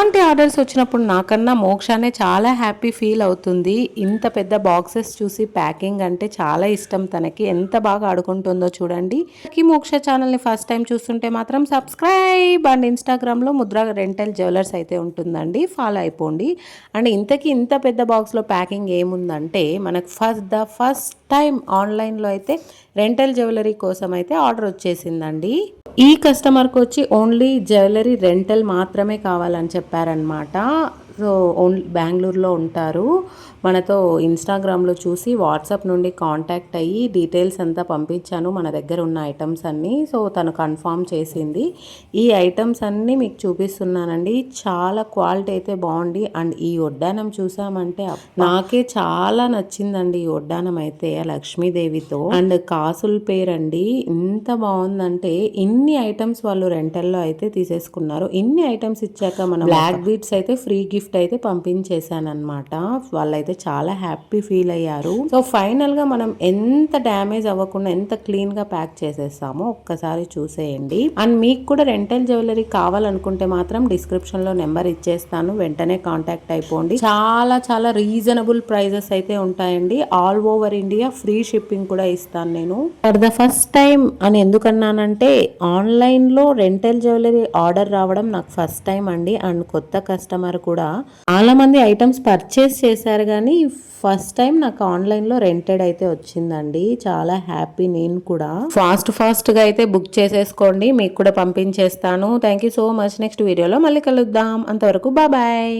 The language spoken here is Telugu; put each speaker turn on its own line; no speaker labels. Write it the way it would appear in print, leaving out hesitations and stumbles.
ఇలాంటి ఆర్డర్స్ వచ్చినప్పుడు నాకన్నా మోక్షానే చాలా హ్యాపీ ఫీల్ అవుతుంది. ఇంత పెద్ద బాక్సెస్ చూసి ప్యాకింగ్ అంటే చాలా ఇష్టం తనకి. ఎంత బాగా ఆడుకుంటుందో చూడండి. మోక్ష ఛానల్ని ఫస్ట్ టైం చూస్తుంటే మాత్రం సబ్స్క్రైబ్ అండ్ ఇన్స్టాగ్రామ్లో ముద్ర రెంటల్ జ్యువెలర్స్ అయితే ఉంటుందండి, ఫాలో అయిపోండి. అండ్ ఇంత పెద్ద బాక్స్లో ప్యాకింగ్ ఏముందంటే మనకు ఫస్ట్ టైం ఆన్లైన్లో అయితే రెంటల్ జ్యువెలరీ కోసం అయితే ఆర్డర్ వచ్చేసిందండి. ఈ కస్టమర్కి వచ్చి ఓన్లీ జ్యువెలరీ రెంటల్ మాత్రమే కావాలని చెప్పారనమాట. సో ఓన్లీ బెంగళూరులో ఉంటారు. మనతో ఇన్స్టాగ్రామ్లో చూసి వాట్సాప్ నుండి కాంటాక్ట్ అయ్యి డీటెయిల్స్ అంతా పంపించాను, మన దగ్గర ఉన్న ఐటమ్స్ అన్నీ. సో తను కన్ఫామ్ చేసింది. ఈ ఐటమ్స్ అన్నీ మీకు చూపిస్తున్నానండి. చాలా క్వాలిటీ అయితే బాగుంది. అండ్ ఈ వడ్డానం చూసామంటే నాకే చాలా నచ్చిందండి. ఈ వడ్డానం అయితే లక్ష్మీదేవితో అండ్ కాసుల పేరండి. ఎంత బాగుందంటే ఇన్ని ఐటమ్స్ వాళ్ళు రెంటల్లో అయితే తీసేసుకున్నారు. ఇన్ని ఐటమ్స్ ఇచ్చాక మనం బ్లాక్ బీడ్స్ అయితే ఫ్రీ గిఫ్ట్ అయితే పంపించేశాను అనమాట. వాళ్ళైతే చాలా హ్యాపీ ఫీల్ అయ్యారు. సో ఫైనల్ గా మనం ఎంత డ్యామేజ్ అవ్వకుండా ఎంత క్లీన్ గా ప్యాక్ చేసేస్తామో ఒక్కసారి చూసేయండి. అండ్ మీకు కూడా రెంటల్ జ్యువెలరీ కావాలనుకుంటే మాత్రం డిస్క్రిప్షన్ లో నెంబర్ ఇచ్చేస్తాను, వెంటనే కాంటాక్ట్ అయిపోండి. చాలా రీజనబుల్ ప్రైజెస్ అయితే ఉంటాయండి. All over India free shipping కూడా ఇస్తాను నేను. ఫర్ ద ఫస్ట్ టైం అని ఎందుకన్నానంటే ఆన్లైన్ లో రెంటల్ జ్యువెలరీ ఆర్డర్ రావడం నాకు ఫస్ట్ టైం అండి. అండ్ కొత్త కస్టమర్ కూడా చాలా మంది ఐటమ్స్ పర్చేస్ చేశారు, కానీ ఫస్ట్ టైం నాకు ఆన్లైన్లో రెంటెడ్ అయితే వచ్చిందండి. చాలా హ్యాపీ. నేను కూడా ఫాస్ట్గా అయితే బుక్ చేసేసుకోండి, మీకు కూడా పంపించేస్తాను. Thank you so much. Next వీడియోలో మళ్ళీ కలుద్దాం. అంతవరకు బాయ్.